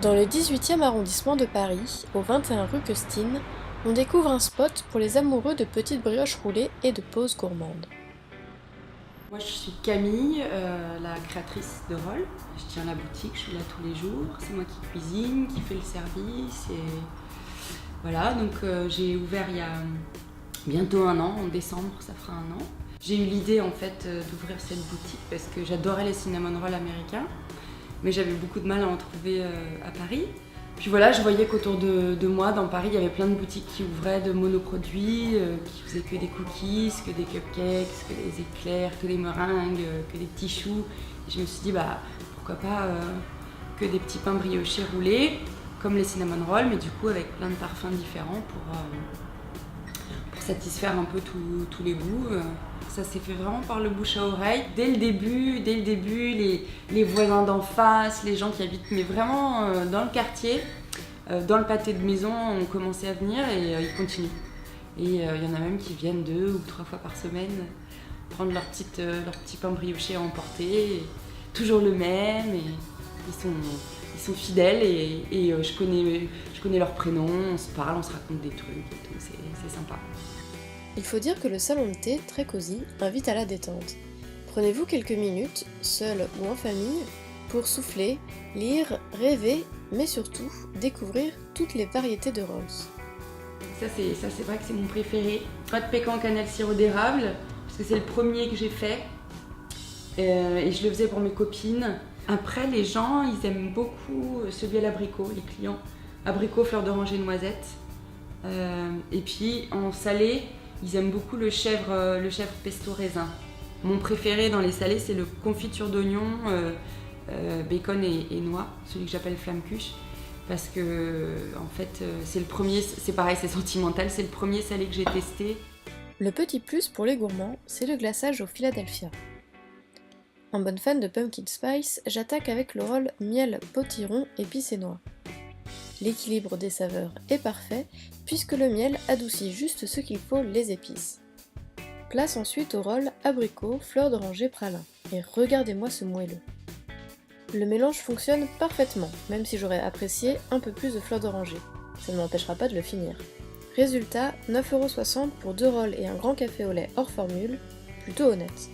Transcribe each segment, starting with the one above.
Dans le 18e arrondissement de Paris, au 21 rue Custine, on découvre un spot pour les amoureux de petites brioches roulées et de pauses gourmandes. Moi je suis Camille, la créatrice de Roll. Je tiens la boutique, je suis là tous les jours. C'est moi qui cuisine, qui fait le service. Et voilà, donc j'ai ouvert il y a bientôt un an, en décembre ça fera un an. J'ai eu l'idée en fait d'ouvrir cette boutique parce que j'adorais les cinnamon rolls américains. Mais j'avais beaucoup de mal à en trouver à Paris. Puis voilà, je voyais qu'autour de moi, dans Paris, il y avait plein de boutiques qui ouvraient de monoproduits, qui faisaient que des cookies, que des cupcakes, que des éclairs, que des meringues, que des petits choux. Et je me suis dit, pourquoi pas que des petits pains briochés roulés, comme les cinnamon rolls, mais du coup avec plein de parfums différents pour satisfaire un peu tous les goûts. Ça s'est fait vraiment par le bouche à oreille. Dès le début, les voisins d'en face, les gens qui habitent mais vraiment dans le quartier, dans le pâté de maison, ont commencé à venir et ils continuent. Et il y en a même qui viennent 2 ou 3 fois par semaine prendre leur petit pain brioché à emporter. Et toujours le même. Et ils sont fidèles et je connais leurs prénoms, on se parle, on se raconte des trucs et tout, c'est sympa. Il faut dire que le salon de thé, très cosy, invite à la détente. Prenez-vous quelques minutes, seul ou en famille, pour souffler, lire, rêver, mais surtout découvrir toutes les variétés de rolls. Ça c'est vrai que c'est mon préféré. Pâte pécan cannelle sirop d'érable, parce que c'est le premier que j'ai fait. Et je le faisais pour mes copines. Après, les gens, ils aiment beaucoup celui à l'abricot, les clients. Abricot, fleur d'oranger, noisette. Et puis en salé, ils aiment beaucoup le chèvre pesto raisin. Mon préféré dans les salés, c'est le confiture d'oignon, bacon et noix, celui que j'appelle flamme cuche. Parce que, en fait, c'est le premier, c'est pareil, c'est sentimental, c'est le premier salé que j'ai testé. Le petit plus pour les gourmands, c'est le glaçage au Philadelphia. En bonne fan de pumpkin spice, j'attaque avec le roll miel, potiron, épices et noix. L'équilibre des saveurs est parfait puisque le miel adoucit juste ce qu'il faut les épices. Place ensuite au roll abricot, fleur d'oranger, pralin. Et regardez-moi ce moelleux. Le mélange fonctionne parfaitement, même si j'aurais apprécié un peu plus de fleur d'oranger. Ça ne m'empêchera pas de le finir. Résultat, 9,60€ pour 2 rolls et un grand café au lait hors formule, plutôt honnête.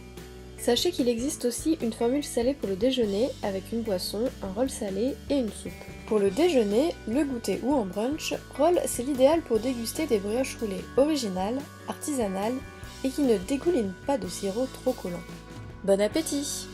Sachez qu'il existe aussi une formule salée pour le déjeuner avec une boisson, un roll salé et une soupe. Pour le déjeuner, le goûter ou en brunch, roll c'est l'idéal pour déguster des brioches roulées originales, artisanales et qui ne dégoulinent pas de sirop trop collant. Bon appétit!